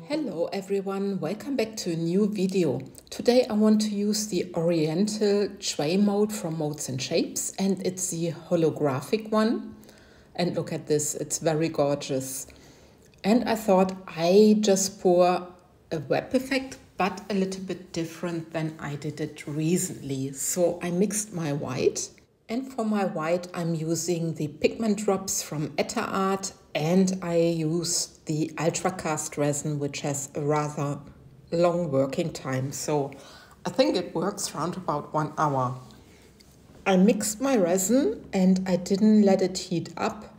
Hello everyone, welcome back to a new video. Today I want to use the Oriental TrayMold from Molds and Shapes, and it's the holographic one. And look at this, it's very gorgeous. And I thought I just pour a web effect, but a little bit different than I did it recently. So I mixed my white, and for my white I'm using the pigment drops from Art, and I use the ultra cast resin, which has a rather long working time. So I think it works around about 1 hour. I mixed my resin and I didn't let it heat up.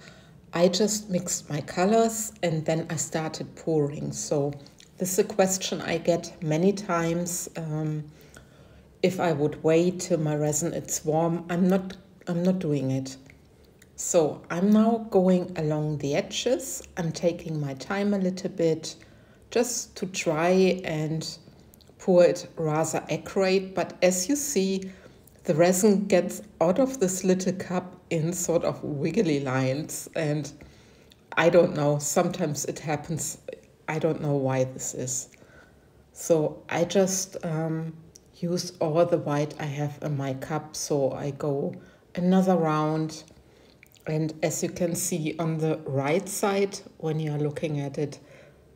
I just mixed my colors and then I started pouring. So this is a question I get many times. If I would wait till my resin is warm, I'm not doing it. So I'm now going along the edges. I'm taking my time a little bit just to try and pour it rather accurate. But as you see, the resin gets out of this little cup in sort of wiggly lines. And I don't know, sometimes it happens. I don't know why this is. So I just use all the white I have in my cup. So I go another round. And as you can see on the right side, when you're looking at it,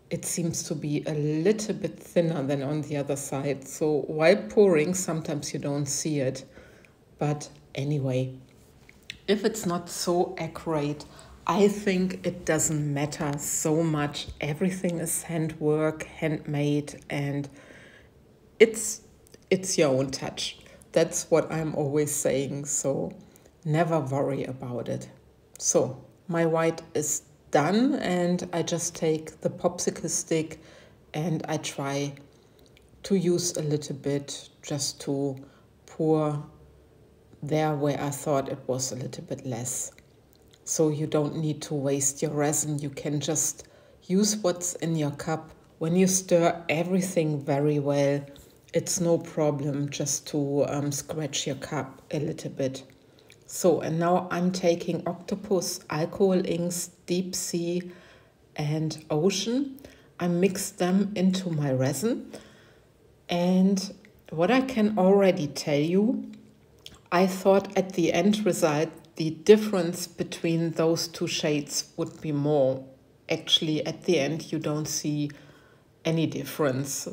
it seems to be a little bit thinner than on the other side. So while pouring, sometimes you don't see it. But anyway, if it's not so accurate, I think it doesn't matter so much. Everything is handwork, handmade, and it's your own touch. That's what I'm always saying. So never worry about it. So my white is done and I just take the popsicle stick and I try to use a little bit just to pour there where I thought it was a little bit less. So you don't need to waste your resin. You can just use what's in your cup. When you stir everything very well, it's no problem just to scratch your cup a little bit. So, and now I'm taking Octopus Alcohol Inks, Deep Sea and Ocean. I mixed them into my resin. And what I can already tell you, I thought at the end result, the difference between those two shades would be more. Actually, at the end, you don't see any difference.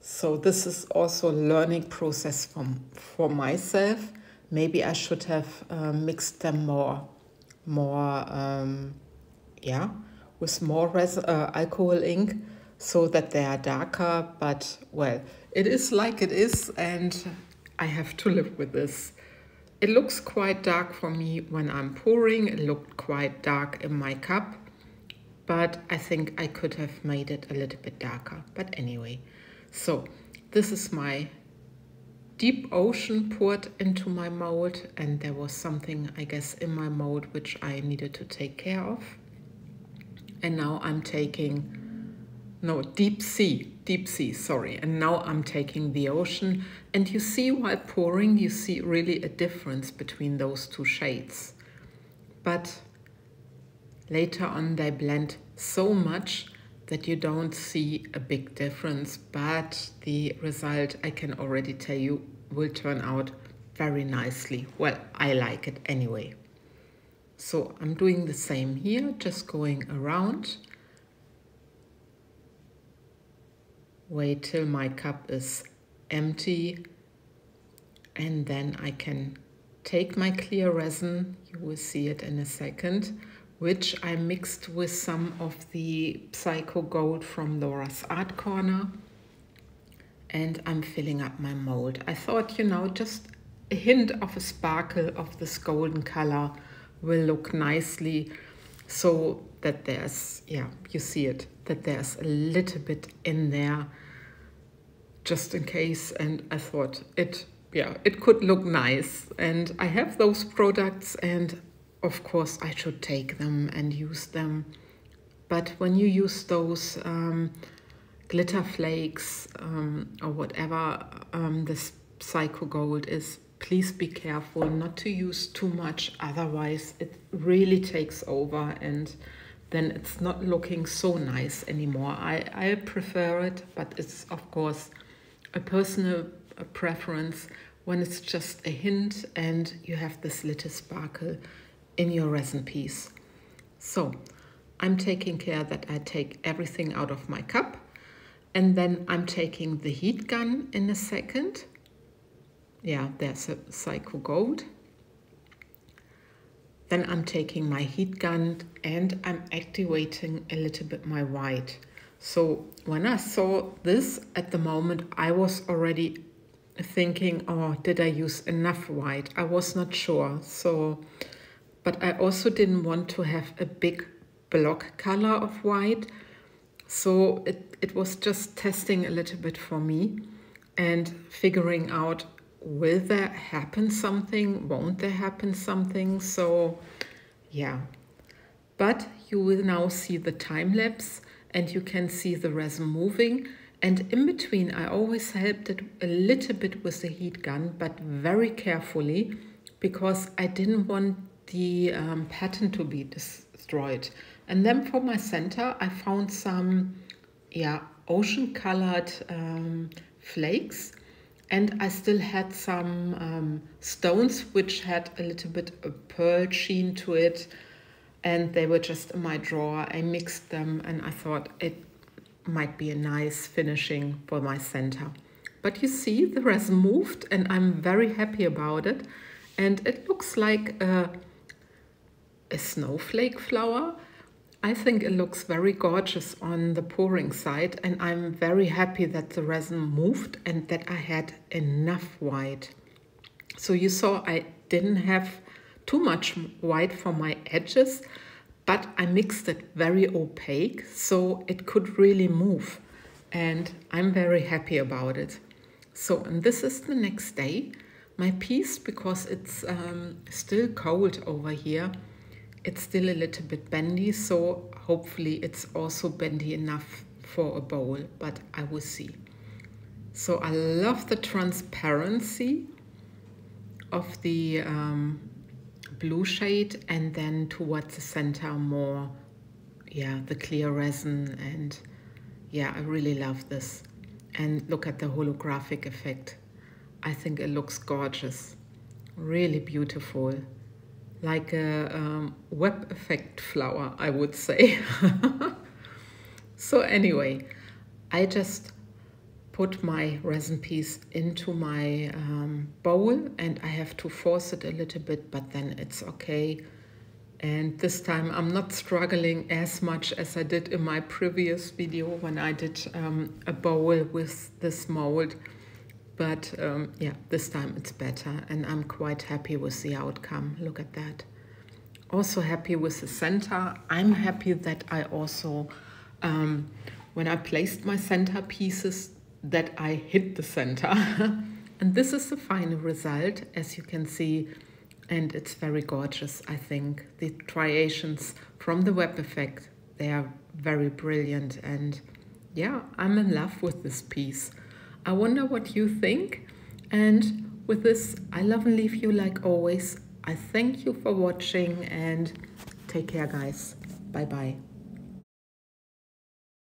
So this is also a learning process for myself. Maybe I should have mixed them more, with more alcohol ink so that they are darker. But well, it is like it is, and I have to live with this. It looks quite dark for me when I'm pouring. It looked quite dark in my cup, but I think I could have made it a little bit darker. But anyway, so this is my Deep Ocean poured into my mold, and there was something, I guess, in my mold which I needed to take care of. And now I'm taking, no, Deep Sea, sorry. And now I'm taking the Ocean. And you see while pouring, you see really a difference between those two shades. But later on they blend so much that you don't see a big difference, but the result, I can already tell you, will turn out very nicely. Well, I like it anyway. So I'm doing the same here, just going around. Wait till my cup is empty, and then I can take my clear resin, you will see it in a second, which I mixed with some of the Psycho Gold from Laura's Art Corner. And I'm filling up my mold. I thought, you know, just a hint of a sparkle of this golden color will look nicely, so that there's, yeah, you see it, that there's a little bit in there just in case. And I thought it could look nice. And I have those products, and of course, I should take them and use them. But when you use those glitter flakes or whatever this Psycho Gold is, please be careful not to use too much. Otherwise, it really takes over and then it's not looking so nice anymore. I prefer it, but it's of course a personal preference when it's just a hint and you have this little sparkle in your resin piece. So I'm taking care that I take everything out of my cup, and then I'm taking the heat gun in a second. Yeah, there's a Psycho Gold. Then I'm taking my heat gun and I'm activating a little bit my white. So when I saw this at the moment, I was already thinking, oh, did I use enough white? I was not sure. But I also didn't want to have a big block color of white. So it was just testing a little bit for me and figuring out, will there happen something? Won't there happen something? So yeah, but you will now see the time lapse and you can see the resin moving. And in between, I always helped it a little bit with the heat gun, but very carefully, because I didn't want the pattern to be destroyed. And then for my center, I found some ocean colored flakes. And I still had some stones which had a little bit of pearl sheen to it. And they were just in my drawer. I mixed them and I thought it might be a nice finishing for my center. But you see, the resin moved and I'm very happy about it. And it looks like a snowflake flower. I think it looks very gorgeous on the pouring side, and I'm very happy that the resin moved and that I had enough white. So you saw I didn't have too much white for my edges, but I mixed it very opaque so it could really move, and I'm very happy about it. So, and this is the next day. My piece, because it's still cold over here, it's still a little bit bendy, so hopefully it's also bendy enough for a bowl, but I will see. So I love the transparency of the blue shade, and then towards the center more, the clear resin, and I really love this. And look at the holographic effect. I think it looks gorgeous, really beautiful. Like a web effect flower, I would say. So anyway, I just put my resin piece into my bowl, and I have to force it a little bit, but then it's okay. And this time I'm not struggling as much as I did in my previous video when I did a bowl with this mold. But this time it's better, and I'm quite happy with the outcome. Look at that. Also happy with the center. I'm happy that I also, when I placed my center pieces, that I hit the center. And this is the final result, as you can see, and it's very gorgeous, I think. The striations from the web effect, they are very brilliant, and I'm in love with this piece. I wonder what you think. And with this, I love and leave you like always. I thank you for watching and take care, guys. Bye-bye.